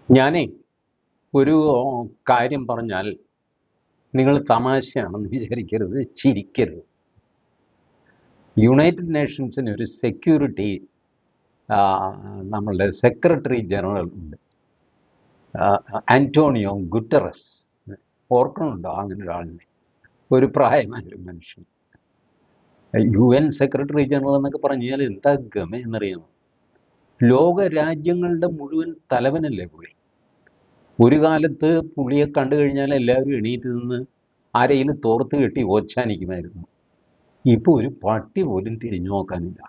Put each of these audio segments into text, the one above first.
ഞാനേ ഒരു കാര്യം പറഞ്ഞാൽ നിങ്ങൾ തമാശയാണെന്ന് വിചാരിക്കരുത്, ചിരിക്കരുത്. യുണൈറ്റഡ് നേഷൻസിന് ഒരു സെക്യൂരിറ്റി നമ്മളുടെ സെക്രട്ടറി ജനറൽ ഉണ്ട്, ആന്റോണിയോ ഗുട്ടറസ്. ഓർക്കണുണ്ടോ അങ്ങനെ ഒരാളിനെ? ഒരു പ്രായമായൊരു മനുഷ്യൻ. UN സെക്രട്ടറി ജനറൽ എന്നൊക്കെ പറഞ്ഞാൽ എന്താ ഗമ എന്നറിയാമോ? ലോക രാജ്യങ്ങളുടെ മുഴുവൻ തലവനല്ലേ പുള്ളി. ഒരു കാലത്ത് പുള്ളിയെ കണ്ടു കഴിഞ്ഞാൽ എല്ലാവരും എണീറ്റ് നിന്ന് ആരെയും തോർത്ത് കെട്ടി ഓച്ചാനിക്കുമായിരുന്നു. ഇപ്പോൾ ഒരു പട്ടി പോലും തിരിഞ്ഞു നോക്കാനില്ല.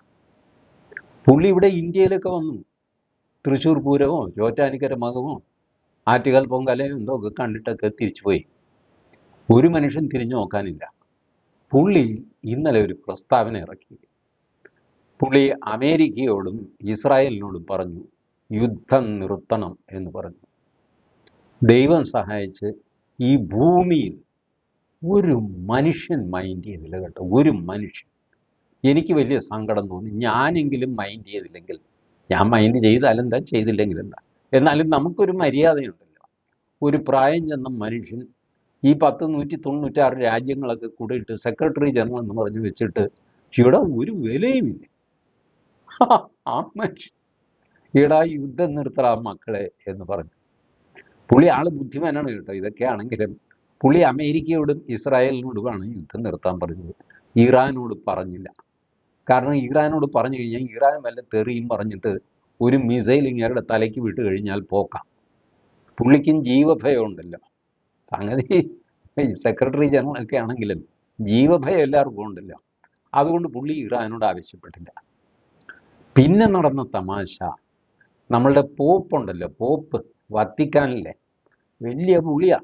പുള്ളി ഇവിടെ ഇന്ത്യയിലൊക്കെ വന്നു. തൃശ്ശൂർ പൂരമോ ചോറ്റാനിക്കര മകമോ ആറ്റുകാൽ പൊങ്കാലയോ എന്തോ ഒക്കെ കണ്ടിട്ടൊക്കെ തിരിച്ചുപോയി. ഒരു മനുഷ്യൻ തിരിഞ്ഞു നോക്കാനില്ല. പുള്ളി ഇന്നലെ ഒരു പ്രസ്താവന ഇറക്കി. പുള്ളി അമേരിക്കയോടും ഇസ്രായേലിനോടും പറഞ്ഞു, യുദ്ധം നിർത്തണം എന്ന് പറഞ്ഞു. ദൈവം സഹായിച്ച് ഈ ഭൂമിയിൽ ഒരു മനുഷ്യൻ മൈൻഡ് ചെയ്തില്ല കേട്ടോ, ഒരു മനുഷ്യൻ. എനിക്ക് വലിയ സങ്കടം തോന്നി. ഞാനെങ്കിലും മൈൻഡ് ചെയ്തില്ലെങ്കിൽ, ഞാൻ മൈൻഡ് ചെയ്താലെന്താ, ചെയ്തില്ലെങ്കിൽ എന്താ, എന്നാലും നമുക്കൊരു മര്യാദയുണ്ടല്ലോ. ഒരു പ്രായം ചെന്ന മനുഷ്യൻ ഈ 196 രാജ്യങ്ങളൊക്കെ കൂടിയിട്ട് സെക്രട്ടറി ജനറൽ എന്ന് പറഞ്ഞു വെച്ചിട്ട് ഇവിടെ ഒരു വിലയുമില്ല. ആ മനുഷ്യൻ ഈടാ യുദ്ധം നിർത്തടാ മക്കളെ എന്ന് പറഞ്ഞു. പുള്ളി ആള് ബുദ്ധിമാനാണ് കേട്ടോ. ഇതൊക്കെ ആണെങ്കിലും പുള്ളി അമേരിക്കയോടും ഇസ്രായേലിനോടുമാണ് യുദ്ധം നിർത്താൻ പറഞ്ഞത്. ഇറാനോട് പറഞ്ഞില്ല. കാരണം ഇറാനോട് പറഞ്ഞു കഴിഞ്ഞാൽ ഇറാൻ വല്ല തെറിയും പറഞ്ഞിട്ട് ഒരു മിസൈൽ ഇങ്ങേരുടെ തലയ്ക്ക് വിട്ട് കഴിഞ്ഞാൽ പോക്കാം. പുള്ളിക്കും ജീവഭയം ഉണ്ടല്ലോ. സംഗതി സെക്രട്ടറി ജനറൽ ഒക്കെ ആണെങ്കിലും ജീവഭയം എല്ലാവർക്കും ഉണ്ടല്ലോ. അതുകൊണ്ട് പുള്ളി ഇറാനോട് ആവശ്യപ്പെട്ടില്ല. പിന്നെ നടന്ന തമാശ, നമ്മളുടെ പോപ്പ് ഉണ്ടല്ലോ, പോപ്പ് വത്തിക്കാനിലെ വലിയ പുള്ളിയാ,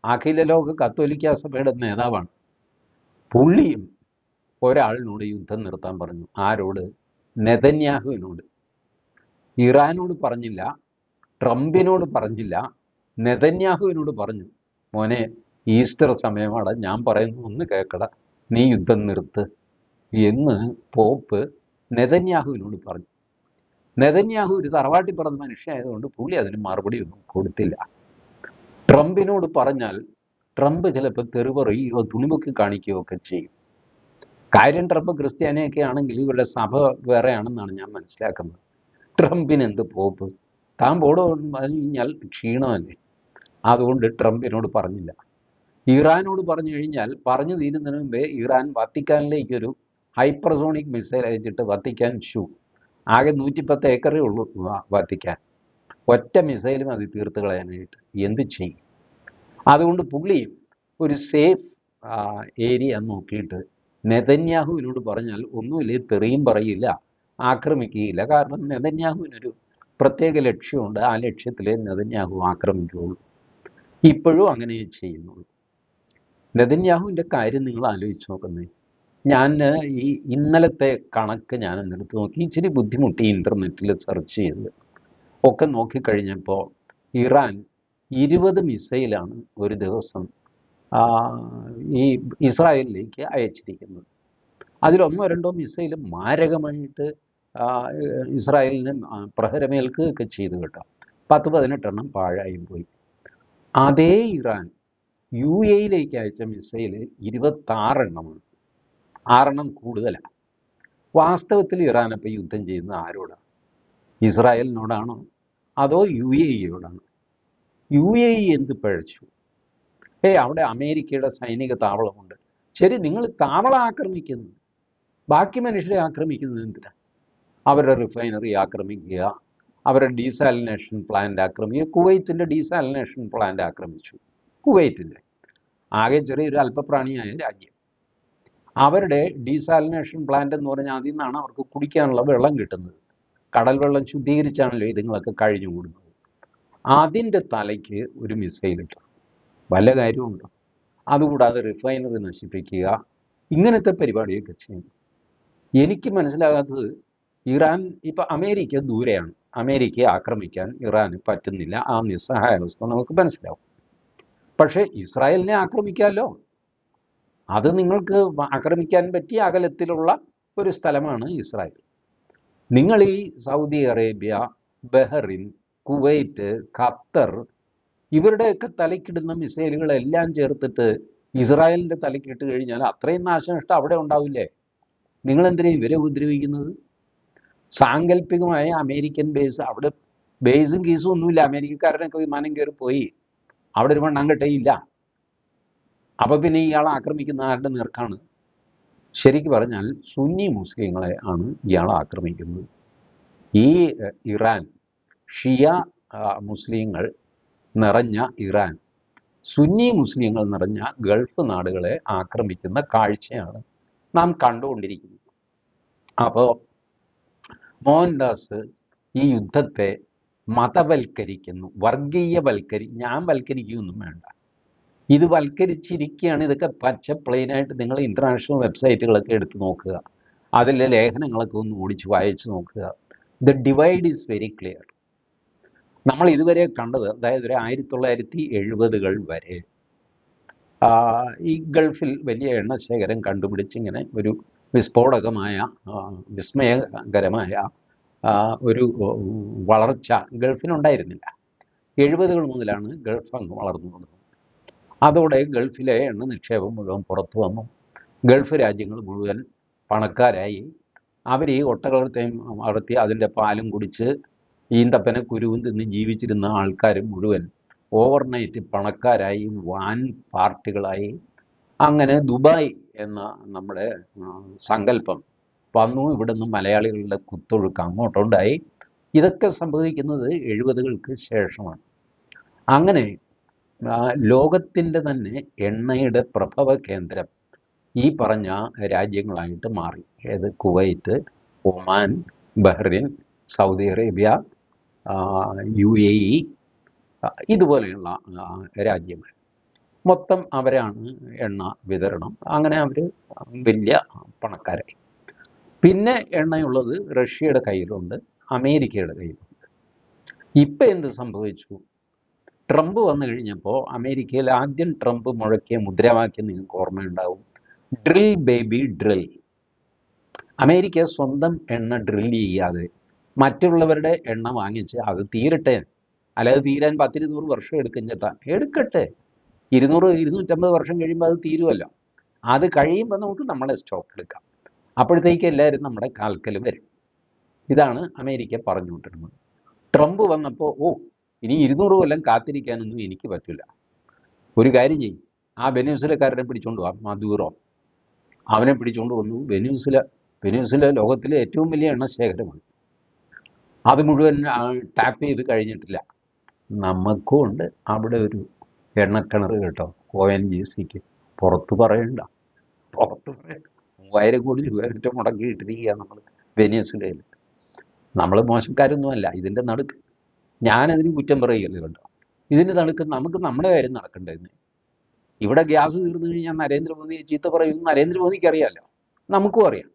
അഖില ലോക കത്തോലിക്ക സഭയുടെ നേതാവാണ്. പുള്ളിയും ഒരാളിനോട് യുദ്ധം നിർത്താൻ പറഞ്ഞു. ആരോട്? നെതന്യാഹുവിനോട്. ഇറാനോട് പറഞ്ഞില്ല, ട്രംപിനോട് പറഞ്ഞില്ല, നെതന്യാഹുവിനോട് പറഞ്ഞു, മോനെ ഈസ്റ്റർ സമയമാണ്, ഞാൻ പറയുന്നു ഒന്ന് കേൾക്കട, നീ യുദ്ധം നിർത്ത് എന്ന് പോപ്പ് നെതന്യാഹുവിനോട് പറഞ്ഞു. നെതന്യാഹു ഒരു തറവാട്ടി പറഞ്ഞ മനുഷ്യനായതുകൊണ്ട് പുള്ളി അതിന് മറുപടി ഒന്നും കൊടുത്തില്ല. ട്രംപിനോട് പറഞ്ഞാൽ ട്രംപ് ചിലപ്പോൾ തെറി പറയുകയോ തുണിമുക്കി കാണിക്കുകയോ ഒക്കെ ചെയ്യും. കാര്യം ട്രംപ് ക്രിസ്ത്യാനിയൊക്കെ ആണെങ്കിൽ ഇവരുടെ സഭ വേറെയാണെന്നാണ് ഞാൻ മനസ്സിലാക്കുന്നത്. ട്രംപിന് എന്ത് പോപ്പ്? താൻ പോടോ കഴിഞ്ഞാൽ ക്ഷീണമല്ലേ. അതുകൊണ്ട് ട്രംപിനോട് പറഞ്ഞില്ല. ഇറാനോട് പറഞ്ഞു കഴിഞ്ഞാൽ പറഞ്ഞു തീരുന്നതിന് മുമ്പേ ഇറാൻ വത്തിക്കാനിലേക്കൊരു ഹൈപ്പർസോണിക് മിസൈൽ അയച്ചിട്ട് വത്തിക്കാൻ ആകെ 110 ഏക്കറേ ഉള്ളൂ വത്തിക്കാൻ. ഒറ്റ മിസൈലും അത് തീർത്ത് കളയാനായിട്ട് എന്ത് ചെയ്യും? അതുകൊണ്ട് പുള്ളി ഒരു സേഫ് ഏരിയ നോക്കിയിട്ട് നെതന്യാഹുവിനോട് പറഞ്ഞാൽ ഒന്നുമില്ലേ, തെറിയും പറയില്ല, ആക്രമിക്കുകയില്ല. കാരണം നെതന്യാഹുവിനൊരു പ്രത്യേക ലക്ഷ്യമുണ്ട്. ആ ലക്ഷ്യത്തിലേ നെതന്യാഹു ആക്രമിക്കുകയുള്ളൂ. ഇപ്പോഴും അങ്ങനെ ചെയ്യുന്നുള്ളൂ. നെതന്യാഹുവിൻ്റെ കാര്യം നിങ്ങൾ ആലോചിച്ച് നോക്കുന്നേ. ഞാൻ ഈ ഇന്നലത്തെ കണക്ക് ഞാൻ എടുത്ത് നോക്കി, ഇച്ചിരി ബുദ്ധിമുട്ടി ഇൻ്റർനെറ്റിൽ സെർച്ച് ചെയ്ത് ഒക്കെ നോക്കിക്കഴിഞ്ഞപ്പോൾ ഇറാൻ 20 മിസൈലാണ് ഒരു ദിവസം ഈ ഇസ്രായേലിലേക്ക് അയച്ചിരിക്കുന്നത്. അതിലൊന്നോ രണ്ടോ മിസൈൽ മാരകമായിട്ട് ഇസ്രായേലിന് പ്രഹരമേൽക്കുകയൊക്കെ ചെയ്തു കേട്ടോ. 10-18 പാഴായും പോയി. അതേ ഇറാൻ UAE-യിലേക്ക് അയച്ച മിസൈൽ 26 എണ്ണമാണ്. 6 കൂടുതലാണ്. വാസ്തവത്തിൽ ഇറാൻ അപ്പോൾ യുദ്ധം ചെയ്യുന്നത് ആരോടാണ്? ഇസ്രായേലിനോടാണോ അതോ UAE-യോടാണോ? UAE എന്ത് പഴച്ചു? അവിടെ അമേരിക്കയുടെ സൈനിക താവളമുണ്ട്. ശരി, നിങ്ങൾ താവളം ആക്രമിക്കുന്നു, ബാക്കി മനുഷ്യരെ ആക്രമിക്കുന്നത് എന്തിനാ? അവരുടെ റിഫൈനറി ആക്രമിക്കുക, അവരുടെ ഡീസാലിനേഷൻ പ്ലാന്റ് ആക്രമിക്കുക. കുവൈത്തിൻ്റെ ഡീസാലിനേഷൻ പ്ലാന്റ് ആക്രമിച്ചു. കുവൈത്തിൻ്റെ ആകെ ചെറിയൊരു അല്പപ്രാണിയായ രാജ്യം. അവരുടെ ഡീസാലിനേഷൻ പ്ലാന്റ് എന്ന് പറഞ്ഞാൽ അതിൽ നിന്നാണ് അവർക്ക് കുടിക്കാനുള്ള വെള്ളം കിട്ടുന്നത്. കടൽ വെള്ളം ശുദ്ധീകരിച്ചാണല്ലോ ഇതുങ്ങളൊക്കെ കഴിഞ്ഞുകൂടുന്നത്. അതിൻ്റെ തലയ്ക്ക് ഒരു മിസൈൽ ഇട്ടു. വല്ല കാര്യമുണ്ടോ? അതുകൂടാതെ റിഫൈനറി നശിപ്പിക്കുക, ഇങ്ങനത്തെ പരിപാടിയൊക്കെ ചെയ്യുന്നു. എനിക്ക് മനസ്സിലാകാത്തത്, ഇറാൻ ഇപ്പം അമേരിക്ക ദൂരെയാണ്, അമേരിക്കയെ ആക്രമിക്കാൻ ഇറാന് പറ്റുന്നില്ല. ആ നിസ്സഹായാവസ്ഥ നമുക്ക് മനസ്സിലാവും. പക്ഷേ ഇസ്രായേലിനെ ആക്രമിക്കാമല്ലോ. അത് നിങ്ങൾക്ക് ആക്രമിക്കാൻ പറ്റിയ അകലത്തിലുള്ള ഒരു സ്ഥലമാണ് ഇസ്രായേൽ. നിങ്ങൾ ഈ Saudi Arabia, Bahrain, Kuwait, Qatar, ഇവരുടെയൊക്കെ തലയ്ക്കിടുന്ന മിസൈലുകളെല്ലാം ചേർത്തിട്ട് ഇസ്രായേലിൻ്റെ തലയ്ക്കിട്ട് കഴിഞ്ഞാൽ അത്രയും നാശനഷ്ടം അവിടെ ഉണ്ടാവില്ലേ? നിങ്ങളെന്തിനാ ഇവരെ ഉപദ്രവിക്കുന്നത്? സാങ്കല്പികമായ അമേരിക്കൻ ബേസ്, അവിടെ ബേസും കീസും ഒന്നുമില്ല. അമേരിക്കക്കാരനൊക്കെ വിമാനം കയറി പോയി, അവിടെ ഒരു മണ്ണാങ്കട്ടയില്ല. അപ്പൊ പിന്നെ ഇയാൾ ആക്രമിക്കുന്ന ആരുടെ നേർക്കാണ്? ശരിക്കും പറഞ്ഞാൽ സുന്നി മുസ്ലിങ്ങളെ ആണ് ഇയാൾ ആക്രമിക്കുന്നത്. ഈ ഇറാൻ, ഷിയ മുസ്ലിങ്ങൾ നിറഞ്ഞ ഇറാൻ, സുന്നി മുസ്ലിങ്ങൾ നിറഞ്ഞ ഗൾഫ് നാടുകളെ ആക്രമിക്കുന്ന കാഴ്ചയാണ് നാം കണ്ടുകൊണ്ടിരിക്കുന്നത്. അപ്പോൾ മോഹൻദാസ് ഈ യുദ്ധത്തെ മതവൽക്കരിക്കുന്നു, ഞാൻ വൽക്കരിക്കുകയൊന്നും വേണ്ട, ഇത് വൽക്കരിച്ചിരിക്കുകയാണ്. ഇതൊക്കെ പച്ച പ്ലെയിനായിട്ട് നിങ്ങൾ ഇൻ്റർനാഷണൽ വെബ്സൈറ്റുകളൊക്കെ എടുത്ത് നോക്കുക, അതിലെ ലേഖനങ്ങളൊക്കെ ഒന്ന് ഓടിച്ച് വായിച്ച് നോക്കുക. The divide is very clear. നമ്മൾ ഇതുവരെ കണ്ടത്, അതായത് ഒരു 1970-കൾ വരെ ഈ ഗൾഫിൽ വലിയ എണ്ണശേഖരം കണ്ടുപിടിച്ച് ഇങ്ങനെ ഒരു വിസ്ഫോടകമായ വിസ്മയകരമായ ഒരു വളർച്ച ഗൾഫിനുണ്ടായിരുന്നില്ല. 70-കൾ മുതലാണ് ഗൾഫ് അങ്ങ് വളർന്നു വന്നത്. അതോടെ ഗൾഫിലെ എണ്ണ നിക്ഷേപം മുഴുവൻ പുറത്തു വന്നു. ഗൾഫ് രാജ്യങ്ങൾ മുഴുവൻ പണക്കാരായി. അവർ ഈ ഒട്ടകത്തെയും വളർത്തി അതിൻ്റെ പാലും കുടിച്ച് ഈന്തപ്പനെ കുരുവും തിന്ന് ജീവിച്ചിരുന്ന ആൾക്കാർ മുഴുവൻ ഓവർനൈറ്റ് പണക്കാരായി, വാൻ പാർട്ടികളായി. അങ്ങനെ ദുബായ് എന്ന നമ്മുടെ സങ്കല്പം വന്നു. ഇവിടുന്ന് മലയാളികളുടെ കുത്തൊഴുക്ക് അങ്ങോട്ടുണ്ടായി. ഇതൊക്കെ സംഭവിക്കുന്നത് 70-കൾക്ക് ശേഷമാണ്. അങ്ങനെ ലോകത്തിൻ്റെ തന്നെ എണ്ണയുടെ പ്രഭവ കേന്ദ്രം ഈ പറഞ്ഞ രാജ്യങ്ങളായിട്ട് മാറി. ഏത്? Kuwait, Oman, Bahrain, Saudi Arabia, UAE, ഇതുപോലെയുള്ള രാജ്യങ്ങൾ മൊത്തം അവരാണ് എണ്ണ വിതരണം. അങ്ങനെ അവർ വലിയ പണക്കാരായി. പിന്നെ എണ്ണയുള്ളത് റഷ്യയുടെ കയ്യിലുണ്ട്, അമേരിക്കയുടെ കയ്യിലുണ്ട്. ഇപ്പം എന്ത് സംഭവിച്ചു? ട്രംപ് വന്നു കഴിഞ്ഞപ്പോൾ അമേരിക്കയിൽ ആദ്യം ട്രംപ് മുഴക്കിയ മുദ്രാവാക്യം നിങ്ങൾക്ക് ഓർമ്മയുണ്ടാവും, ഡ്രിൽ ബേബി ഡ്രിൽ. അമേരിക്ക സ്വന്തം എണ്ണ ഡ്രിൽ ചെയ്യാതെ മറ്റുള്ളവരുടെ എണ്ണ വാങ്ങിച്ച് അത് തീരട്ടെ, അല്ലാതെ തീരാൻ 10-20 വർഷം എടുക്കും ചേട്ടാ, എടുക്കട്ടെ. 200-250 വർഷം കഴിയുമ്പോൾ അത് തീരുമല്ലോ. അത് കഴിയുമ്പോൾ നമുക്ക് നമ്മളെ സ്റ്റോക്ക് എടുക്കാം. അപ്പോഴത്തേക്ക് എല്ലാവരും നമ്മുടെ കാൽക്കൽ വരും. ഇതാണ് അമേരിക്ക പറഞ്ഞുകൊണ്ടിരുന്നത്. ട്രംപ് വന്നപ്പോൾ ഇനി 200 കൊല്ലം കാത്തിരിക്കാനൊന്നും എനിക്ക് പറ്റില്ല. ഒരു കാര്യം ചെയ്യും, ആ വെനസ്വേലക്കാരനെ പിടിച്ചുകൊണ്ട് വാ, മദൂറോ, അവനെ പിടിച്ചുകൊണ്ട് വന്നു. വെനസ്വേല ലോകത്തിലെ ഏറ്റവും വലിയ എണ്ണശേഖരമാണ്. അത് മുഴുവൻ ടാപ്പ് ചെയ്ത് കഴിഞ്ഞിട്ടില്ല. നമുക്കും ഉണ്ട് അവിടെ ഒരു എണ്ണക്കിണർ കേട്ടോ, ONGCക്ക്. പുറത്ത് പറയണ്ട. 3000 കോടി രൂപ മുടക്കിയിട്ടിരിക്കുക നമ്മൾ വെനസ്വേലയിൽ. നമ്മൾ മോശക്കാരൊന്നുമല്ല ഇതിൻ്റെ നടുക്ക്. ഞാനതിന് കുറ്റം പറയുകയല്ല കേട്ടോ. ഇതിൻ്റെ നടുക്ക് നമുക്ക് നമ്മുടെ കാര്യം നടക്കണ്ടായിരുന്നു. ഇവിടെ ഗ്യാസ് തീർന്നു കഴിഞ്ഞാൽ നരേന്ദ്രമോദിയെ ചീത്ത പറയുമെന്ന് നരേന്ദ്രമോദിക്ക് അറിയാമല്ലോ, നമുക്കും അറിയാം.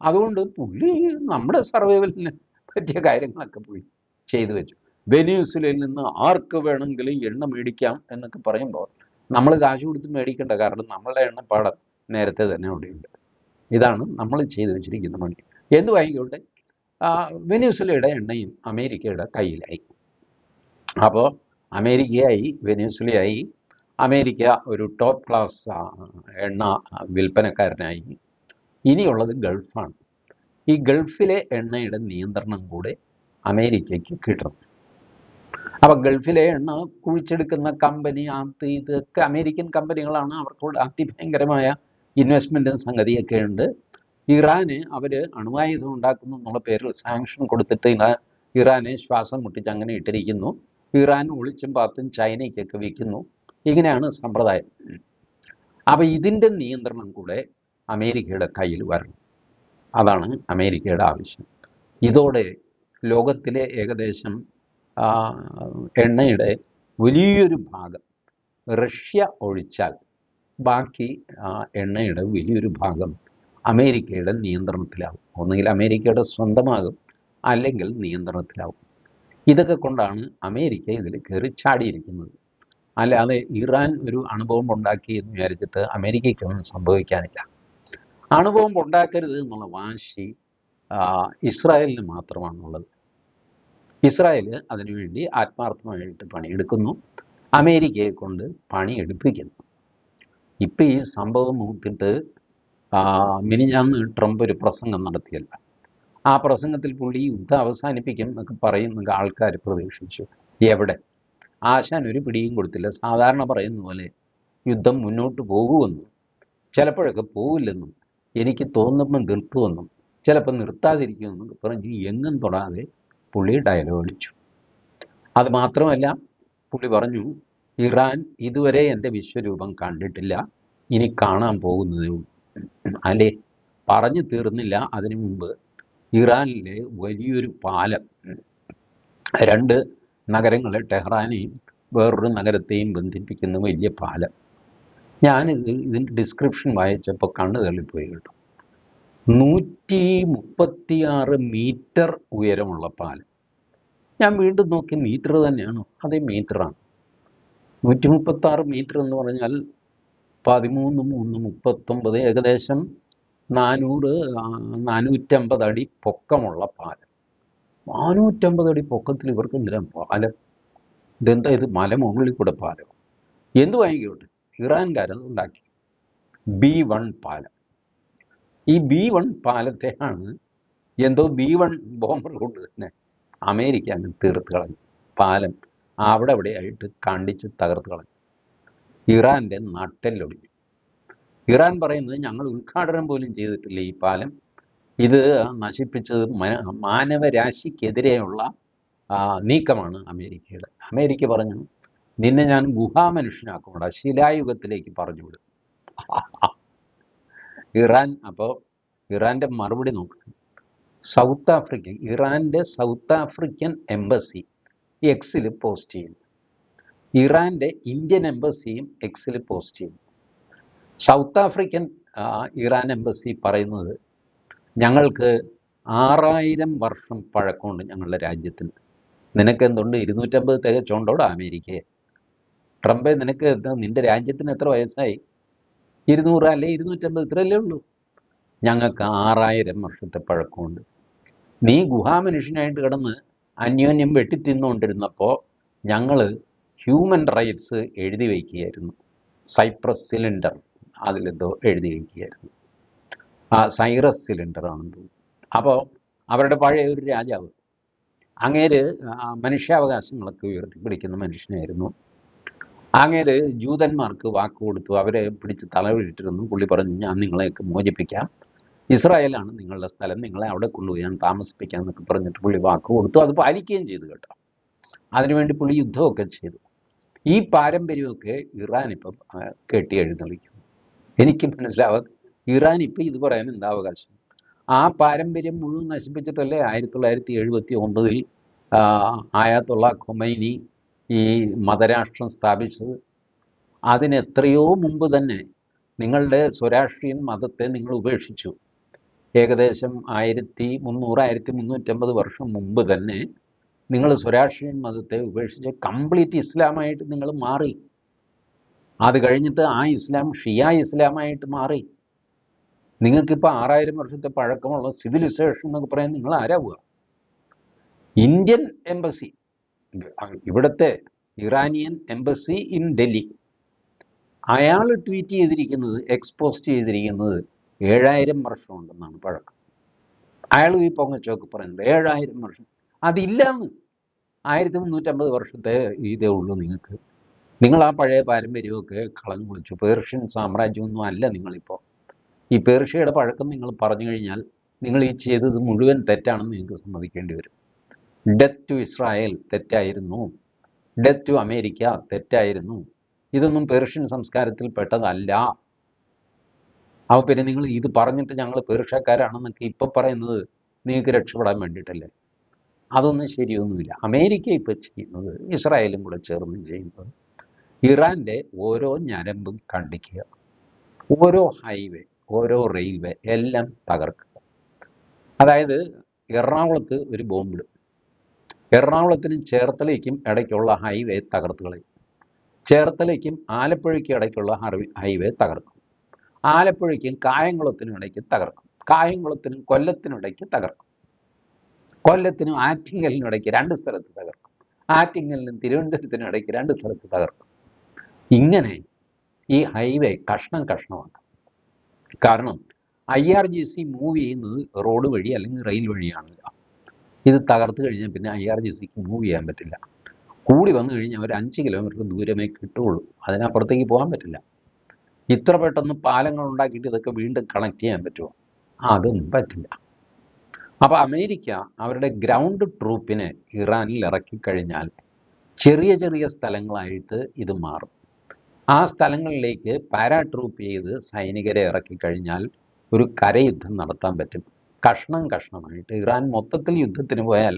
അതുകൊണ്ട് പുള്ളി നമ്മുടെ സർവൈവലിന് പറ്റിയ കാര്യങ്ങളൊക്കെ പോയി ചെയ്തു വെച്ചു. വെനസ്വേലയിൽ നിന്ന് ആർക്ക് വേണമെങ്കിലും എണ്ണ മേടിക്കാം എന്നൊക്കെ പറയുമ്പോൾ നമ്മൾ കാശ് കൊടുത്ത് മേടിക്കേണ്ട, കാരണം നമ്മളുടെ എണ്ണപ്പാടം നേരത്തെ തന്നെ അവിടെയുണ്ട്. ഇതാണ് നമ്മൾ ചെയ്തു വെച്ചിരിക്കുന്ന പണി. എന്ത് വാങ്ങിക്കോട്ടെ, വെനസ്വേലയുടെ എണ്ണയും അമേരിക്കയുടെ കയ്യിലായി. അപ്പോൾ അമേരിക്കയായി, വെനസ്വേലയായി. അമേരിക്ക ഒരു ടോപ്പ് ക്ലാസ് എണ്ണ വിൽപ്പനക്കാരനായി. ഇനിയുള്ളത് ഗൾഫാണ്. ഈ ഗൾഫിലെ എണ്ണയുടെ നിയന്ത്രണം കൂടെ അമേരിക്കയ്ക്ക് കിട്ടണം. അപ്പം ഗൾഫിലെ എണ്ണ കുഴിച്ചെടുക്കുന്ന കമ്പനി, ഇതൊക്കെ അമേരിക്കൻ കമ്പനികളാണ്. അവർക്കൂടെ അതിഭയങ്കരമായ ഇൻവെസ്റ്റ്മെൻറ്റും സംഗതിയൊക്കെ ഉണ്ട്. ഇറാന് അവർ അണുവായുധം ഉണ്ടാക്കുന്നു എന്നുള്ള പേരിൽ സാങ്ഷൻ കൊടുത്തിട്ട് ഇറാനെ ശ്വാസം മുട്ടിച്ച് അങ്ങനെ ഇട്ടിരിക്കുന്നു. ഇറാൻ ഒളിച്ചും പാത്തും ചൈനയ്ക്കൊക്കെ വിൽക്കുന്നു. ഇങ്ങനെയാണ് സമ്പ്രദായം. അപ്പം ഇതിൻ്റെ നിയന്ത്രണം കൂടെ അമേരിക്കയുടെ കയ്യിൽ വരണം. അതാണ് അമേരിക്കയുടെ ആവശ്യം. ഇതോടെ ലോകത്തിലെ ഏകദേശം എണ്ണയുടെ വലിയൊരു ഭാഗം, റഷ്യ ഒഴിച്ചാൽ ബാക്കി എണ്ണയുടെ വലിയൊരു ഭാഗം അമേരിക്കയുടെ നിയന്ത്രണത്തിലാവും. ഒന്നുകിൽ അമേരിക്കയുടെ സ്വന്തമാകും, അല്ലെങ്കിൽ നിയന്ത്രണത്തിലാവും. ഇതൊക്കെ കൊണ്ടാണ് അമേരിക്ക ഇതിൽ കയറി ചാടിയിരിക്കുന്നത്. അല്ലാതെ ഇറാൻ ഒരു അണുബോംബ് ഉണ്ടാക്കി എന്ന് വിചാരിച്ചിട്ട് അമേരിക്കയ്ക്കൊന്നും സംഭവിക്കാനില്ല. അണുബോംബ് ഉണ്ടാക്കരുത് എന്നുള്ള വാശി ഇസ്രായേലിന് മാത്രമാണുള്ളത്. ഇസ്രായേൽ അതിനുവേണ്ടി ആത്മാർത്ഥമായിട്ട് പണിയെടുക്കുന്നു, അമേരിക്കയെ കൊണ്ട് പണിയെടുപ്പിക്കുന്നു. ഇപ്പം ഈ സംഭവം നോക്കിയിട്ട് മിനിഞ്ഞാന്ന് ട്രംപ് ഒരു പ്രസംഗം നടത്തിയല്ല. ആ പ്രസംഗത്തിൽ പുള്ളി യുദ്ധം അവസാനിപ്പിക്കും എന്നൊക്കെ പറയുന്ന ആൾക്കാർ പ്രതീക്ഷിച്ചു. എവിടെ? ആശാൻ ഒരു പിടിയും കൊടുത്തില്ല. സാധാരണ പറയുന്ന പോലെ യുദ്ധം മുന്നോട്ട് പോകുമെന്നും ചിലപ്പോഴൊക്കെ പോവില്ലെന്നും എനിക്ക് തോന്നുമ്പം നിർത്തുമെന്നും ചിലപ്പോൾ നിർത്താതിരിക്കുമെന്നും പറഞ്ഞ് എങ്ങും തൊടാതെ പുള്ളി ഡയലോഗ് അടിച്ചു. അത് മാത്രമല്ല, പുള്ളി പറഞ്ഞു, ഇറാൻ ഇതുവരെ എൻ്റെ വിശ്വരൂപം കണ്ടിട്ടില്ല, ഇനി കാണാൻ പോകുന്നതേ ഉള്ളൂ. അല്ലേ, പറഞ്ഞു തീർന്നില്ല. അതിനു മുമ്പ് ഇറാനിലെ വലിയൊരു പാലം, രണ്ട് നഗരങ്ങളെ, ടെഹ്റാനെയും വേറൊരു നഗരത്തെയും ബന്ധിപ്പിക്കുന്ന വലിയ പാലം, ഇതിൻ്റെ ഡിസ്ക്രിപ്ഷൻ വായിച്ചപ്പോൾ കണ്ണ് തള്ളിപ്പോയി കേട്ടോ. 136 മീറ്റർ ഉയരമുള്ള പാലം. ഞാൻ വീണ്ടും നോക്കി, മീറ്റർ തന്നെയാണോ? അതേ, മീറ്ററാണ്. 136 മീറ്റർ എന്ന് പറഞ്ഞാൽ 13×3=39, ഏകദേശം 450 അടി പൊക്കമുള്ള പാലം. 450 അടി പൊക്കത്തിൽ ഇവർക്ക് എന്തിനാ പാലം? ഇതെന്താ ഇത്? മലമുകളിൽ കൂടെ പാലം? എന്ത് വാങ്ങിക്കോട്ടെ, ഇറാൻകാരത് ഉണ്ടാക്കി. B1 പാലം. ഈ B1 പാലത്തെയാണ് എന്തോ B1 ബോംബർ കൊണ്ട് തന്നെ അമേരിക്ക അങ്ങ് തീർത്ത് കളഞ്ഞു. പാലം അവിടെ ആയിട്ട് കണ്ടിച്ച് തകർത്ത് കളഞ്ഞു. ഇറാൻ്റെ നട്ടെല്ലൊടിഞ്ഞു. ഇറാൻ പറയുന്നത്, ഞങ്ങൾ ഉദ്ഘാടനം പോലും ചെയ്തിട്ടില്ല ഈ പാലം, ഇത് നശിപ്പിച്ചത് മാനവരാശിക്കെതിരെയുള്ള നീക്കമാണ് അമേരിക്കയുടെ. അമേരിക്ക പറഞ്ഞു, നിന്നെ ഞാൻ ഗുഹാമനുഷ്യനാക്കുകൂടാ, ശിലായുഗത്തിലേക്ക് പറഞ്ഞു വിടും. ഇറാൻ അപ്പോൾ ഇറാൻ്റെ മറുപടി നോക്കണം. ഇറാൻ്റെ സൗത്ത് ആഫ്രിക്കൻ എംബസി എക്സിൽ പോസ്റ്റ് ചെയ്യുന്നു. ഇറാൻ്റെ ഇന്ത്യൻ എംബസിയും എക്സിൽ പോസ്റ്റ് ചെയ്യുന്നു. സൗത്ത് ആഫ്രിക്കൻ ഇറാൻ എംബസി പറയുന്നത്, ഞങ്ങൾക്ക് 6000 വർഷം പഴക്കമുണ്ട് ഞങ്ങളുടെ രാജ്യത്തിന്. നിനക്ക് എന്തുണ്ട് 250 തികച്ചുകൊണ്ടോടെ അമേരിക്കയെ? ട്രംപേ, നിനക്ക് നിൻ്റെ രാജ്യത്തിന് എത്ര വയസ്സായി? 200 അല്ലെ 250, ഇത്രയല്ലേ ഉള്ളൂ. ഞങ്ങൾക്ക് 6000 വർഷത്തെ പഴക്കമുണ്ട്. നീ ഗുഹാമനുഷ്യനായിട്ട് കിടന്ന് അന്യോന്യം വെട്ടിത്തിന്നുകൊണ്ടിരുന്നപ്പോൾ ഞങ്ങൾ ഹ്യൂമൻ റൈറ്റ്സ് എഴുതി വയ്ക്കുകയായിരുന്നു. സൈപ്രസ് സിലിണ്ടർ അതിലെന്തോ എഴുതി വയ്ക്കുകയായിരുന്നു. സൈറസ് സിലിണ്ടർ ആണെന്ന് തോന്നുന്നു. അപ്പോൾ അവരുടെ പഴയ ഒരു രാജാവ്, അങ്ങേര് മനുഷ്യാവകാശങ്ങളൊക്കെ ഉയർത്തിപ്പിടിക്കുന്ന മനുഷ്യനായിരുന്നു. അങ്ങേര് ജൂതന്മാർക്ക് വാക്ക് കൊടുത്തു, അവരെ പിടിച്ച് തലവിട്ടിരുന്നു. പുള്ളി പറഞ്ഞു, ഞാൻ നിങ്ങളെയൊക്കെ മോചിപ്പിക്കാം, ഇസ്രായേലാണ് നിങ്ങളുടെ സ്ഥലം, നിങ്ങളെ അവിടെ കൊണ്ടുപോയി ഞാൻ താമസിപ്പിക്കാം എന്നൊക്കെ പറഞ്ഞിട്ട് പുള്ളി വാക്ക് കൊടുത്തു. അത് പാലിക്കുകയും ചെയ്തു കേട്ടോ. അതിനുവേണ്ടി പുള്ളി യുദ്ധമൊക്കെ ചെയ്തു. ഈ പാരമ്പര്യമൊക്കെ ഇറാൻ ഇപ്പം കെട്ടി എഴുന്നള്ളിക്കുന്നു. എനിക്ക് മനസ്സിലാവാതെ, ഇറാൻ ഇപ്പം ഇത് പറയാൻ എന്താ അവകാശം? ആ പാരമ്പര്യം മുഴുവൻ നശിപ്പിച്ചിട്ടല്ലേ 1979 ആയത്തുള്ള ഖൊമൈനി ഈ മതരാഷ്ട്രം സ്ഥാപിച്ചത്. അതിനെത്രയോ മുമ്പ് തന്നെ നിങ്ങളുടെ സ്വരാഷ്ട്രീയൻ മതത്തെ നിങ്ങൾ ഉപേക്ഷിച്ചു. ഏകദേശം 1300-1350 വർഷം മുമ്പ് തന്നെ നിങ്ങൾ സ്വരാഷ്ട്രീയൻ മതത്തെ ഉപേക്ഷിച്ച് കംപ്ലീറ്റ് ഇസ്ലാമായിട്ട് നിങ്ങൾ മാറി. അത് കഴിഞ്ഞിട്ട് ആ ഇസ്ലാം ഷിയ ഇസ്ലാമായിട്ട് മാറി. നിങ്ങൾക്കിപ്പോൾ 6000 വർഷത്തെ പഴക്കമുള്ള സിവിലൈസേഷൻ എന്നൊക്കെ പറയാൻ നിങ്ങൾ ആരാവുക? ഇന്ത്യൻ എംബസി, ഇവിടുത്തെ ഇറാനിയൻ എംബസി ഇൻ ഡൽഹി, അയാൾ ട്വീറ്റ് ചെയ്തിരിക്കുന്നത്, എക്സ്പോസ്റ്റ് ചെയ്തിരിക്കുന്നത് 7000 വർഷമുണ്ടെന്നാണ് പഴക്കം. അയാൾ ഈ പൊങ്ങച്ചോക്ക് പറയുന്നത് 7000 വർഷം. അതില്ലാന്ന്. 1350 വർഷത്തെ ഇതേ ഉള്ളൂ നിങ്ങൾക്ക്. നിങ്ങൾ ആ പഴയ പാരമ്പര്യമൊക്കെ കളഞ്ഞു കുളിച്ചു. പേർഷ്യൻ സാമ്രാജ്യമൊന്നും അല്ല നിങ്ങളിപ്പോൾ. ഈ പേർഷ്യയുടെ പഴക്കം നിങ്ങൾ പറഞ്ഞു കഴിഞ്ഞാൽ നിങ്ങൾ ഈ ചെയ്തത് മുഴുവൻ തെറ്റാണെന്ന് നിങ്ങൾക്ക് സമ്മതിക്കേണ്ടി വരും. ഡെത്ത് ടു ഇസ്രായേൽ തെറ്റായിരുന്നു, ഡെത്ത് ടു അമേരിക്ക തെറ്റായിരുന്നു. ഇതൊന്നും പേർഷ്യൻ സംസ്കാരത്തിൽ പെട്ടതല്ല. അപ്പോൾ പിന്നെ നിങ്ങൾ ഇത് പറഞ്ഞിട്ട് ഞങ്ങൾ പേർഷ്യക്കാരാണെന്നൊക്കെ ഇപ്പം പറയുന്നത് നിങ്ങൾക്ക് രക്ഷപ്പെടാൻ വേണ്ടിയിട്ടല്ലേ? അതൊന്നും ശരിയൊന്നുമില്ല. അമേരിക്ക ഇപ്പം ചെയ്യുന്നത്, ഇസ്രായേലും കൂടെ ചേർന്ന് ചെയ്യുന്നത്, ഇറാൻ്റെ ഓരോ ഞരമ്പും കണ്ടിക്കുക, ഓരോ ഹൈവേ, ഓരോ റെയിൽവേ എല്ലാം തകർക്കുക. അതായത് എറണാകുളത്ത് ഒരു ബോംബിടും, എറണാകുളത്തിനും ചേർത്തലയ്ക്കും ഇടയ്ക്കുള്ള ഹൈവേ തകർത്ത് കളയും. ചേർത്തലയ്ക്കും ആലപ്പുഴയ്ക്കും ഇടയ്ക്കുള്ള ഹൈവേ തകർക്കും. ആലപ്പുഴയ്ക്കും കായംകുളത്തിനും ഇടയ്ക്ക് തകർക്കും. കായംകുളത്തിനും കൊല്ലത്തിനും ഇടയ്ക്ക് തകർക്കും. കൊല്ലത്തിനും ആറ്റിങ്ങലിനും ഇടയ്ക്ക് 2 സ്ഥലത്ത് തകർക്കും. ആറ്റിങ്ങലിനും തിരുവനന്തപുരത്തിനും ഇടയ്ക്ക് 2 സ്ഥലത്ത് തകർക്കും. ഇങ്ങനെ ഈ ഹൈവേ കഷ്ണം കഷ്ണമാണ്. കാരണം IRGC മൂവ് ചെയ്യുന്നത് റോഡ് വഴി അല്ലെങ്കിൽ റെയിൽ വഴിയാണ്. ഇത് തകർത്ത് കഴിഞ്ഞാൽ പിന്നെ IRGCക്ക് മൂവ് ചെയ്യാൻ പറ്റില്ല. കൂടി വന്നു കഴിഞ്ഞാൽ ഒരു 5 കിലോമീറ്റർ ദൂരമേ കിട്ടുകയുള്ളൂ. അതിനപ്പുറത്തേക്ക് പോകാൻ പറ്റില്ല. ഇത്ര പെട്ടെന്ന് പാലങ്ങൾ ഉണ്ടാക്കിയിട്ട് ഇതൊക്കെ വീണ്ടും കണക്ട് ചെയ്യാൻ പറ്റുമോ? അതൊന്നും പറ്റില്ല. അപ്പോൾ അമേരിക്ക അവരുടെ ഗ്രൗണ്ട് ട്രൂപ്പിനെ ഇറാനിൽ ഇറക്കിക്കഴിഞ്ഞാൽ ചെറിയ ചെറിയ സ്ഥലങ്ങളായിട്ട് ഇത് മാറും. ആ സ്ഥലങ്ങളിലേക്ക് പാരാട്രൂപ്പ് ചെയ്ത് സൈനികരെ ഇറക്കിക്കഴിഞ്ഞാൽ ഒരു കരയുദ്ധം നടത്താൻ പറ്റും. കഷ്ണം കഷ്ണമായിട്ട് ഇറാൻ മൊത്തത്തിൽ യുദ്ധത്തിന് പോയാൽ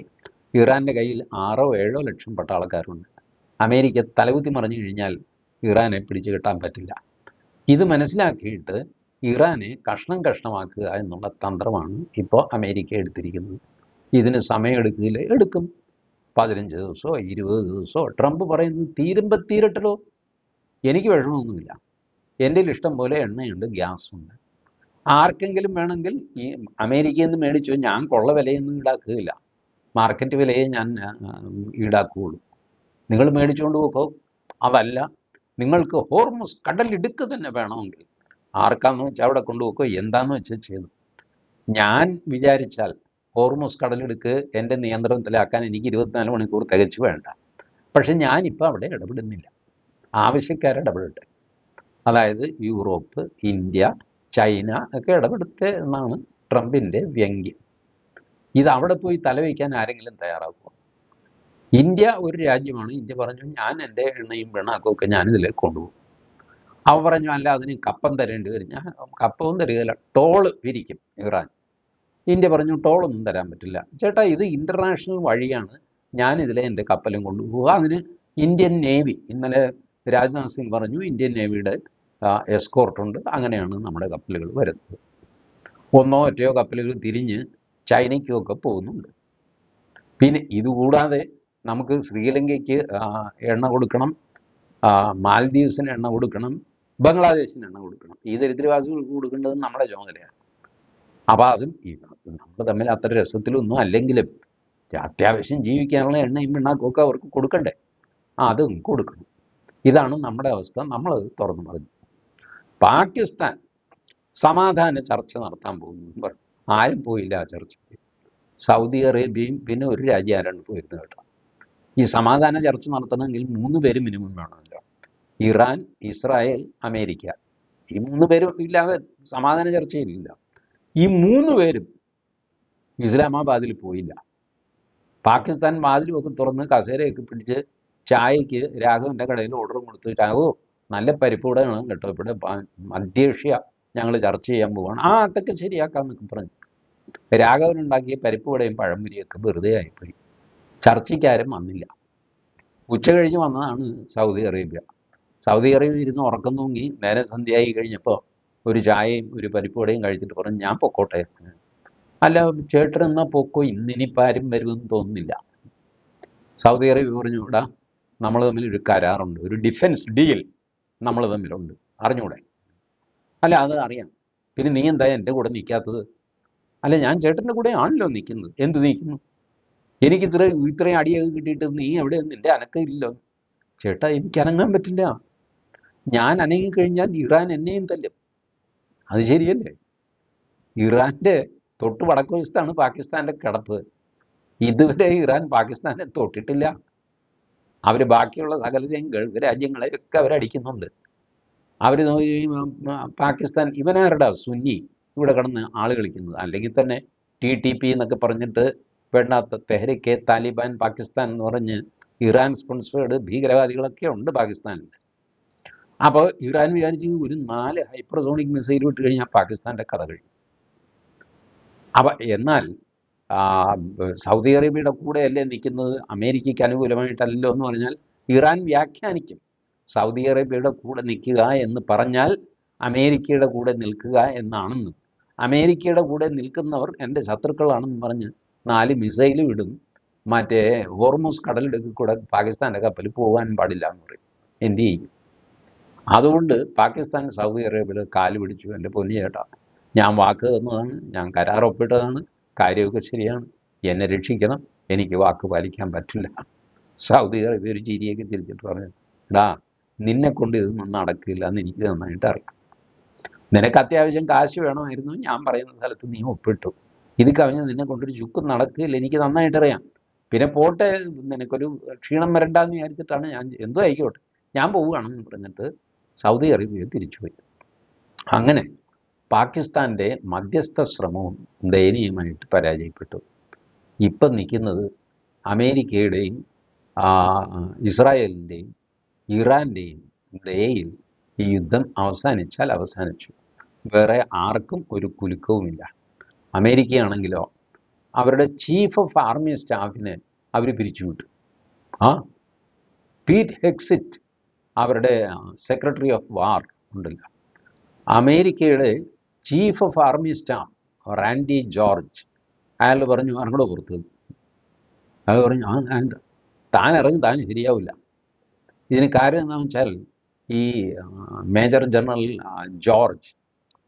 ഇറാൻ്റെ കയ്യിൽ 6-7 ലക്ഷം പട്ടാളക്കാരുണ്ട്. അമേരിക്ക തലകുത്തി മറിഞ്ഞു കഴിഞ്ഞാൽ ഇറാനെ പിടിച്ചു കെട്ടാൻ പറ്റില്ല. ഇത് മനസ്സിലാക്കിയിട്ട് ഇറാനെ കഷ്ണം കഷ്ണമാക്കുക എന്നുള്ള തന്ത്രമാണ് ഇപ്പോൾ അമേരിക്ക എടുത്തിരിക്കുന്നത്. ഇതിന് സമയമെടുക്കില്ല, എടുക്കും. 15 ദിവസമോ 20 ദിവസമോ. ട്രംപ് പറയുന്നത് തീരുമ്പോൾ തീരട്ടലോ, എനിക്ക് വിഷമമൊന്നുമില്ല, എൻ്റെ ഇഷ്ടം പോലെ എണ്ണയുണ്ട്, ഗ്യാസുണ്ട്. ആർക്കെങ്കിലും വേണമെങ്കിൽ ഈ അമേരിക്കയിൽ നിന്ന് മേടിച്ചു, ഞാൻ കൊള്ള വിലയൊന്നും ഈടാക്കുകയില്ല, മാർക്കറ്റ് വിലയെ ഞാൻ ഈടാക്കുകയുള്ളൂ. നിങ്ങൾ മേടിച്ചുകൊണ്ട് പോക്കോ. അതല്ല നിങ്ങൾക്ക് ഹോർമുസ് കടലിടുക്ക് തന്നെ വേണമെങ്കിൽ ആർക്കാന്ന് വെച്ചാൽ അവിടെ കൊണ്ടുപോക്കോ, എന്താണെന്ന് വെച്ചാൽ ചെയ്തു. ഞാൻ വിചാരിച്ചാൽ ഹോർമുസ് കടലിടുക്ക് എൻ്റെ നിയന്ത്രണത്തിലാക്കാൻ എനിക്ക് 24 മണിക്കൂർ തികച്ചു വേണ്ട. പക്ഷെ ഞാനിപ്പോൾ അവിടെ ഇടപെടുന്നില്ല. ആവശ്യക്കാരിടപെടട്ടെ. അതായത് യൂറോപ്പ്, ഇന്ത്യ, ചൈന ഒക്കെ ഇടപെടുത്തെ എന്നാണ് ട്രംപിൻ്റെ വ്യംഗ്യം. ഇത് അവിടെ പോയി തലവയ്ക്കാൻ ആരെങ്കിലും തയ്യാറാക്കുമോ? ഇന്ത്യ ഒരു രാജ്യമാണ്. ഇന്ത്യ പറഞ്ഞു ഞാൻ എൻ്റെ എണ്ണയും പിണ്ണാക്കുമൊക്കെ ഞാനിതിലേക്ക് കൊണ്ടുപോകും. അവർ പറഞ്ഞു അല്ല, അതിന് കപ്പം തരേണ്ടി വരും. ഞാൻ കപ്പവും തരികയില്ല, ടോള് പിരിക്കും ഇറാൻ. ഇന്ത്യ പറഞ്ഞു ടോളൊന്നും തരാൻ പറ്റില്ല. ചേട്ടാ, ഇത് ഇൻ്റർനാഷണൽ വഴിയാണ്, ഞാനിതിലെ എൻ്റെ കപ്പലും കൊണ്ടുപോകുക. അതിന് ഇന്ത്യൻ നേവി, ഇന്നലെ രാജ്നാഥ് സിംഗ് പറഞ്ഞു ഇന്ത്യൻ നേവിയുടെ എസ്കോർട്ടുണ്ട്, അങ്ങനെയാണ് നമ്മുടെ കപ്പലുകൾ വരുന്നത്. 1-2 കപ്പലുകൾ തിരിഞ്ഞ് ചൈനയ്ക്കുമൊക്കെ പോകുന്നുണ്ട്. പിന്നെ ഇതുകൂടാതെ നമുക്ക് ശ്രീലങ്കയ്ക്ക് എണ്ണ കൊടുക്കണം, മാൽദീവ്സിന് എണ്ണ കൊടുക്കണം, ബംഗ്ലാദേശിന് എണ്ണ കൊടുക്കണം. ഈ ദരിദ്രവാസികൾക്ക് കൊടുക്കേണ്ടത് നമ്മുടെ ചുമതലയാണ്. അപ്പോൾ അതും നമ്മൾ തമ്മിൽ അത്ര രസത്തിലൊന്നും അല്ലെങ്കിലും അത്യാവശ്യം ജീവിക്കാനുള്ള എണ്ണയും പിണ്ണാക്കുമൊക്കെ അവർക്ക് കൊടുക്കണ്ടേ? അതും കൊടുക്കണം. ഇതാണ് നമ്മുടെ അവസ്ഥ. നമ്മളത് തുറന്നു പറഞ്ഞു. പാകിസ്ഥാൻ സമാധാന ചർച്ച നടത്താൻ പോകുന്നു പറഞ്ഞു. ആരും പോയില്ല ആ ചർച്ചയ്ക്ക്. സൗദി അറേബ്യയും പിന്നെ ഒരു രാജ്യം ആരാണ് പോയിരുന്നത് കേട്ടോ. ഈ സമാധാന ചർച്ച നടത്തണമെങ്കിൽ 3 പേര് മിനിമം വേണമല്ലോ. Iran, Israel, America. ഈ 3 പേരും ഇല്ലാതെ സമാധാന ചർച്ചയിലില്ല. ഈ 3 പേരും ഇസ്ലാമാബാദിൽ പോയില്ല. പാകിസ്ഥാൻ വാതിലുമൊക്കെ തുറന്ന് കസേരയൊക്കെ പിടിച്ച് ചായയ്ക്ക് രാഘവൻ്റെ കടയിൽ ഓർഡർ കൊടുത്ത്, രാഘവോ നല്ല പരിപ്പ് കൂടെ വേണം കേട്ടോ, ഇവിടെ മധ്യേഷ്യ ഞങ്ങൾ ചർച്ച ചെയ്യാൻ പോവാണ്. അതൊക്കെ ശരിയാക്കാമെന്നൊക്കെ പറഞ്ഞു. രാഘവനുണ്ടാക്കിയ പരിപ്പ് വടയും പഴംപൊരിയൊക്കെ വെറുതെ ആയിപ്പോയി. ചർച്ചയ്ക്കാരും വന്നില്ല. ഉച്ച കഴിഞ്ഞ് വന്നതാണ് സൗദി അറേബ്യ. സൗദി അറേബ്യ ഇരുന്ന് ഉറക്കം തൂങ്ങി. നേരെ സന്ധ്യയായി കഴിഞ്ഞപ്പോൾ ഒരു ചായയും ഒരു പരിപ്പ് വടയും കഴിച്ചിട്ട് പറഞ്ഞു ഞാൻ പൊക്കോട്ടെ. അല്ല ചേട്ടൻ എന്നാൽ പൊക്കോ, ഇന്നിനിപ്പോൾ ആരും വരുമെന്ന് തോന്നുന്നില്ല. സൗദി അറേബ്യ പറഞ്ഞു ഇടാ, നമ്മൾ തമ്മിൽ ഒരു കരാറുണ്ട്, ഒരു ഡിഫൻസ് ഡീൽ നമ്മൾ തമ്മിലുണ്ട്, അറിഞ്ഞൂടെ? അല്ല അത് അറിയാം. പിന്നെ നീ എന്താ എൻ്റെ കൂടെ നിൽക്കാത്തത്? അല്ല ഞാൻ ചേട്ടൻ്റെ കൂടെ ആണല്ലോ നിൽക്കുന്നത്. എന്ത് നിൽക്കുന്നു? എനിക്ക് ഇത്രയും അടിയൊക്കെ കിട്ടിയിട്ട് നീ എവിടെ നിൻ്റെ അനക്കമില്ലല്ലോ. ചേട്ടാ എനിക്ക് അനങ്ങാൻ പറ്റില്ല. ഞാൻ അനങ്ങിക്കഴിഞ്ഞാൽ ഇറാൻ എന്നെയും തല്ലും. അത് ശരിയല്ലേ? ഇറാൻ്റെ തൊട്ട് വടക്ക് വശത്താണ് പാകിസ്ഥാൻ്റെ കിടപ്പ്. ഇതുവരെ ഇറാൻ പാകിസ്ഥാനെ തൊട്ടിട്ടില്ല. അവർ ബാക്കിയുള്ള സകലരെയും ഗൾഫ് രാജ്യങ്ങളെയൊക്കെ അവരടിക്കുന്നുണ്ട്. അവർ പാകിസ്ഥാൻ ഇവനാരുടെ സുന്നി ഇവിടെ കിടന്ന് ആൾ കളിക്കുന്നത്. അല്ലെങ്കിൽ തന്നെ TTP എന്നൊക്കെ പറഞ്ഞിട്ട് വേണ്ടാത്ത തെഹ്രിക്കെ താലിബാൻ പാകിസ്ഥാൻ എന്ന് പറഞ്ഞ് ഇറാൻ സ്പോൺസേർഡ് ഭീകരവാദികളൊക്കെ ഉണ്ട് പാകിസ്ഥാനിൽ. അപ്പോൾ ഇറാൻ വിചാരിച്ച് ഒരു 4 ഹൈപ്പർസോണിക് മിസൈൽ വിട്ട് കഴിഞ്ഞാൽ പാകിസ്ഥാൻ്റെ കഥ കഴിയും. അപ്പം എന്നാൽ സൗദി അറേബ്യയുടെ കൂടെയല്ലേ നിൽക്കുന്നത്, അമേരിക്കയ്ക്ക് അനുകൂലമായിട്ടല്ലോ എന്ന് പറഞ്ഞാൽ ഇറാൻ വ്യാഖ്യാനിക്കും. സൗദി അറേബ്യയുടെ കൂടെ നിൽക്കുക എന്ന് പറഞ്ഞാൽ അമേരിക്കയുടെ കൂടെ നിൽക്കുക എന്നാണെന്നും, അമേരിക്കയുടെ കൂടെ നിൽക്കുന്നവർ എൻ്റെ ശത്രുക്കളാണെന്ന് പറഞ്ഞ് 4 മിസൈലും ഇടും. മറ്റേ ഹോർമുസ് കടലിടുക്കിൽ കൂടെ പാകിസ്ഥാൻ്റെ കപ്പൽ പോകാൻ പാടില്ല എന്ന് പറയും. എന്ത് ചെയ്യും? അതുകൊണ്ട് പാകിസ്ഥാൻ സൗദി അറേബ്യയിൽ കാല് പിടിച്ചു. എൻ്റെ പൊന്നു ചേട്ടാ, ഞാൻ വാക്ക് തന്നതാണ്, ഞാൻ കരാർ ഒപ്പിട്ടതാണ്, കാര്യമൊക്കെ ശരിയാണ്, എന്നെ രക്ഷിക്കണം, എനിക്ക് വാക്ക് പാലിക്കാൻ പറ്റില്ല. സൗദി അറേബ്യ ഒരു ചിരിയൊക്കെ ചിരിച്ചിട്ട് പറഞ്ഞു, എടാ നിന്നെ കൊണ്ട് ഇതൊന്നും നടക്കില്ല എന്ന് എനിക്ക് നന്നായിട്ട് അറിയാം. നിനക്ക് അത്യാവശ്യം കാശ് വേണമായിരുന്നു, ഞാൻ പറയുന്ന സ്ഥലത്ത് നീ ഒപ്പിട്ടു. ഇത് കവിഞ്ഞ് നിന്നെ കൊണ്ടൊരു ചുക്കും നടക്കില്ല, എനിക്ക് നന്നായിട്ടറിയാം. പിന്നെ പോട്ടെ, നിനക്കൊരു ക്ഷീണം വരണ്ടെന്ന് വിചാരിച്ചിട്ടാണ് ഞാൻ, എന്തോ ആയിക്കോട്ടെ ഞാൻ പോവുകയാണെന്ന് പറഞ്ഞിട്ട് സൗദി അറേബ്യ തിരിച്ചുപോയി. അങ്ങനെ പാകിസ്ഥാൻ്റെ മധ്യസ്ഥ ശ്രമവും ദയനീയമായിട്ട് പരാജയപ്പെട്ടു. ഇപ്പം നിൽക്കുന്നത് അമേരിക്കയുടെയും ഇസ്രായേലിൻ്റെയും ഇറാൻ്റെയും ദയയിൽ ഈ യുദ്ധം അവസാനിച്ചാൽ അവസാനിച്ചു. വേറെ ആർക്കും ഒരു കുലുക്കവുമില്ല. അമേരിക്കയാണെങ്കിലോ അവരുടെ ചീഫ് ഓഫ് ആർമി സ്റ്റാഫിനെ അവർ പിരിച്ചുവിട്ടു. പീറ്റ് ഹെക്സിറ്റ്, അവരുടെ സെക്രട്ടറി ഓഫ് വാർ ഉണ്ടല്ലോ, അമേരിക്കയുടെ chief of army staff Randy George, അയാൾ പറഞ്ഞു അങ്ങോട്ട് പുറത്ത്. അയാൾ പറഞ്ഞു എന്താ താൻ ഇറങ്ങി, താൻ ശരിയാവില്ല. ഇതിന് കാര്യം എന്താണെന്ന് വെച്ചാൽ ഈ മേജർ ജനറൽ ജോർജ്,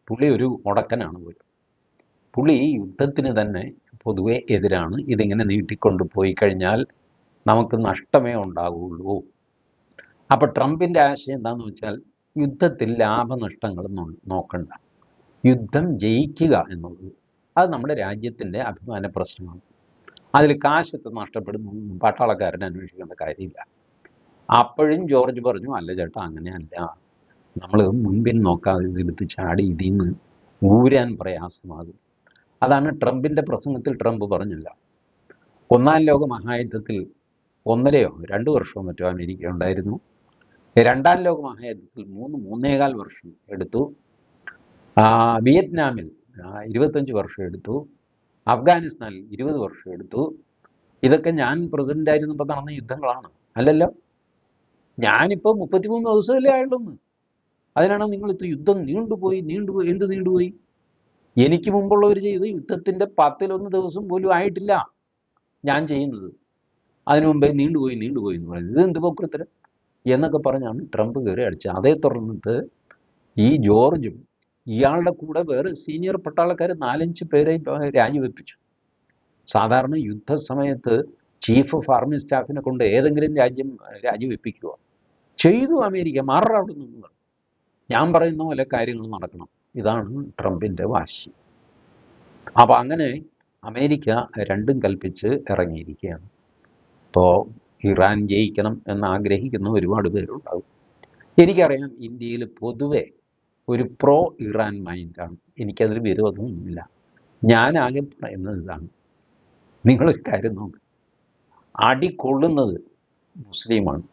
പുള്ളി ഒരു ഉടക്കനാണ് പോലും. പുള്ളി യുദ്ധത്തിന് തന്നെ പൊതുവെ എതിരാണ്. ഇതിങ്ങനെ നീട്ടിക്കൊണ്ട് പോയി കഴിഞ്ഞാൽ നമുക്ക് നഷ്ടമേ ഉണ്ടാവുള്ളൂ. അപ്പോൾ ട്രംപിൻ്റെ ആശയം എന്താണെന്ന് വെച്ചാൽ യുദ്ധത്തിൽ ലാഭനഷ്ടങ്ങളൊന്നും നോക്കണ്ട, യുദ്ധം ജയിക്കുക എന്നുള്ളത് അത് നമ്മുടെ രാജ്യത്തിൻ്റെ അഭിമാന പ്രശ്നമാണ്. അതിൽ കാശത്ത് നഷ്ടപ്പെടുന്നു പട്ടാളക്കാരൻ അന്വേഷിക്കേണ്ട കാര്യമില്ല. അപ്പോഴും ജോർജ് പറഞ്ഞു, അല്ല ചേട്ടാ അങ്ങനെയല്ല, നമ്മൾ മുൻപിൽ നോക്കാതെ ഇതെടുത്ത് ചാടി ഇതിൽ നിന്ന് ഊരാൻ പ്രയാസമാകും. അതാണ് ട്രംപിൻ്റെ പ്രസംഗത്തിൽ ട്രംപ് പറഞ്ഞില്ല. ഒന്നാം ലോക മഹായുദ്ധത്തിൽ 1.5-2 വർഷമോ മറ്റോ അമേരിക്ക ഉണ്ടായിരുന്നു. രണ്ടാം ലോക മഹായുദ്ധത്തിൽ 3-3.25 വർഷം എടുത്തു. വിയറ്റ്നാമിൽ 25 വർഷം എടുത്തു. അഫ്ഗാനിസ്ഥാനിൽ 20 വർഷം എടുത്തു. ഇതൊക്കെ ഞാൻ പ്രസിഡൻ്റായിരുന്നപ്പോൾ നടന്ന യുദ്ധങ്ങളാണ്, അല്ലല്ലോ. ഞാനിപ്പോൾ 33 ദിവസമല്ലേ ആയുള്ളൂ. അതിനാണ് നിങ്ങൾ യുദ്ധം നീണ്ടുപോയി. എന്ത് നീണ്ടുപോയി? എനിക്ക് മുമ്പുള്ളവർ ചെയ്ത് യുദ്ധത്തിൻ്റെ 10-1 ദിവസം പോലും ആയിട്ടില്ല ഞാൻ ചെയ്യുന്നത്. അതിനു മുമ്പേ നീണ്ടുപോയി എന്ന് പറയുന്നത് ഇത് എന്ത് പോക്കൃത്തരം എന്നൊക്കെ പറഞ്ഞാണ് ട്രംപ് കയറി അടിച്ചത്. അതേ തുടർന്നിട്ട് ഈ ജോർജും ഇയാളുടെ കൂടെ വേറെ സീനിയർ പട്ടാളക്കാർ 4-5 പേരെ രാജിവെപ്പിച്ചു. സാധാരണ യുദ്ധസമയത്ത് ചീഫ് ഓഫ് ആർമി സ്റ്റാഫിനെ കൊണ്ട് ഏതെങ്കിലും രാജ്യം രാജിവെപ്പിക്കുക ചെയ്തു. അമേരിക്ക മാറ അവിടെ നിന്ന്, ഞാൻ പറയുന്ന പോലെ കാര്യങ്ങൾ നടക്കണം. ഇതാണ് ട്രംപിൻ്റെ വാശി. അപ്പോൾ അങ്ങനെ അമേരിക്ക രണ്ടും കൽപ്പിച്ച് ഇറങ്ങിയിരിക്കുകയാണ്. ഇപ്പോൾ ഇറാൻ ജയിക്കണം എന്ന് ആഗ്രഹിക്കുന്ന ഒരുപാട് പേരുണ്ടാകും. എനിക്കറിയാം ഇന്ത്യയിൽ പൊതുവെ ഒരു പ്രോ ഇറാൻ മൈൻഡാണ്. എനിക്കതിൽ വിരോധമൊന്നുമില്ല. ഞാനാകെ പറയുന്നത് ഇതാണ്, നിങ്ങളൊരു കാര്യം നോക്ക്, അടികൊള്ളുന്നത് മുസ്ലിമാണ്.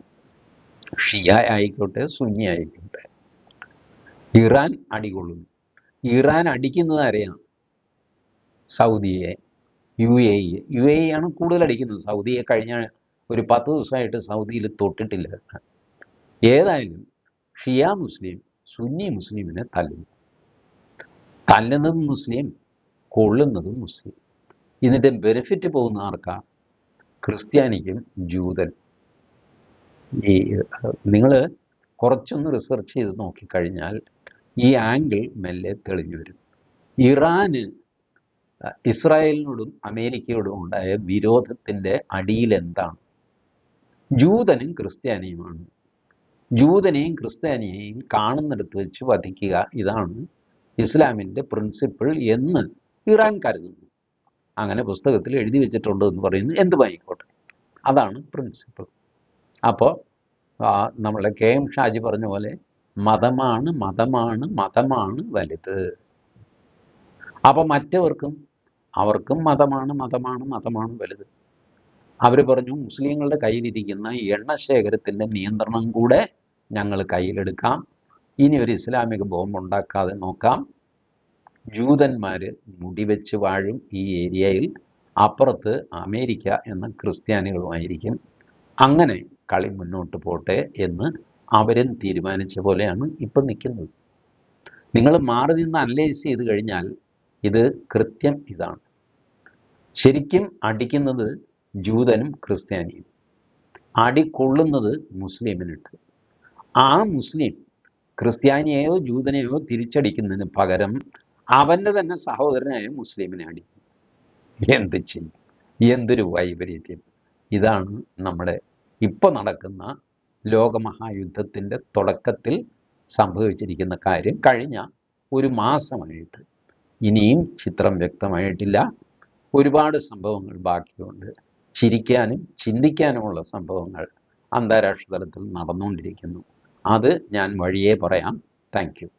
ഷിയ ആയിക്കോട്ടെ സുന്നി ആയിക്കോട്ടെ, ഇറാൻ അടികൊള്ളുന്നു. ഇറാൻ അടിക്കുന്നത് ആരെയാണ്? സൗദിയെ, യു എ ആണ് കൂടുതൽ അടിക്കുന്നത്. സൗദിയെ കഴിഞ്ഞ ഒരു 10 ദിവസമായിട്ട് സൗദിയിൽ തൊട്ടിട്ടില്ല. ഏതായാലും ഷിയ മുസ്ലിം സുന്നി മുസ്ലിമിനെ തല്ലുന്നതും മുസ്ലിം, കൊള്ളുന്നതും മുസ്ലിം. ഇതിൻ്റെ ബെനിഫിറ്റ് പോകുന്ന ആർക്കാ? ക്രിസ്ത്യാനിക്കും ജൂതൻ. ഈ നിങ്ങൾ കുറച്ചൊന്ന് റിസർച്ച് ചെയ്ത് നോക്കിക്കഴിഞ്ഞാൽ ഈ ആംഗിൾ മെല്ലെ തെളിഞ്ഞു വരും. ഇറാന് ഇസ്രായേലിനോടും അമേരിക്കയോടും ഉണ്ടായ വിരോധത്തിൻ്റെ അടിയിൽ എന്താണ്? ജൂതനും ക്രിസ്ത്യാനിയുമാണ്. ജൂതനെയും ക്രിസ്ത്യാനിയെയും കാണുന്നിടത്ത് വെച്ച് വധിക്കുക, ഇതാണ് ഇസ്ലാമിൻ്റെ പ്രിൻസിപ്പിൾ എന്ന് ഇറാൻ കരുതുന്നു. അങ്ങനെ പുസ്തകത്തിൽ എഴുതി വെച്ചിട്ടുണ്ട് എന്ന് പറയുന്നു. എന്തുമായിക്കോട്ടെ, അതാണ് പ്രിൻസിപ്പിൾ. അപ്പോൾ നമ്മളെ KM ഷാജി പറഞ്ഞ പോലെ മതമാണ് മതമാണ് മതമാണ് വലുത്. അപ്പോൾ അവർക്കും മതമാണ് മതമാണ് മതമാണ് വലുത്. അവർ പറഞ്ഞു, മുസ്ലിങ്ങളുടെ കയ്യിലിരിക്കുന്ന എണ്ണശേഖരത്തിൻ്റെ നിയന്ത്രണം കൂടെ ഞങ്ങൾ കയ്യിലെടുക്കാം, ഇനി ഒരു ഇസ്ലാമിക ബോംബ് ഉണ്ടാക്കാതെ നോക്കാം, ജൂതന്മാർ മുടിവെച്ച് വാഴും ഈ ഏരിയയിൽ, അപ്പുറത്ത് അമേരിക്ക എന്ന ക്രിസ്ത്യാനികളുമായിരിക്കും, അങ്ങനെ കളി മുന്നോട്ട് പോട്ടെ എന്ന് അവരും തീരുമാനിച്ച പോലെയാണ് ഇപ്പം നിൽക്കുന്നത്. നിങ്ങൾ മാറി നിന്ന് അനലൈസ് ചെയ്ത് കഴിഞ്ഞാൽ ഇത് കൃത്യം ഇതാണ്. ശരിക്കും അടിക്കുന്നത് ജൂതനും ക്രിസ്ത്യാനിയും, അടികൊള്ളുന്നത് മുസ്ലിമിനിട്ട്. ആ മുസ്ലിം ക്രിസ്ത്യാനിയെയോ ജൂതനെയോ തിരിച്ചടിക്കുന്നതിന് പകരം അവൻ്റെ തന്നെ സഹോദരനായ മുസ്ലിമിനെ അടിക്കും. എന്ത് ചെയ്യും? എന്തൊരു വൈപരീത്യം! ഇതാണ് നമ്മുടെ ഇപ്പോൾ നടക്കുന്ന ലോകമഹായുദ്ധത്തിൻ്റെ തുടക്കത്തിൽ സംഭവിച്ചിരിക്കുന്ന കാര്യം. കഴിഞ്ഞ ഒരു മാസമായിട്ട് ഇനിയും ചിത്രം വ്യക്തമായിട്ടില്ല. ഒരുപാട് സംഭവങ്ങൾ ബാക്കിയുണ്ട്. ചിരിക്കാനും ചിന്തിക്കാനുമുള്ള സംഭവങ്ങൾ അന്താരാഷ്ട്ര തലത്തിൽ നടന്നുകൊണ്ടിരിക്കുന്നു. അത് ഞാൻ വഴിയേ പറയാം. Thank you.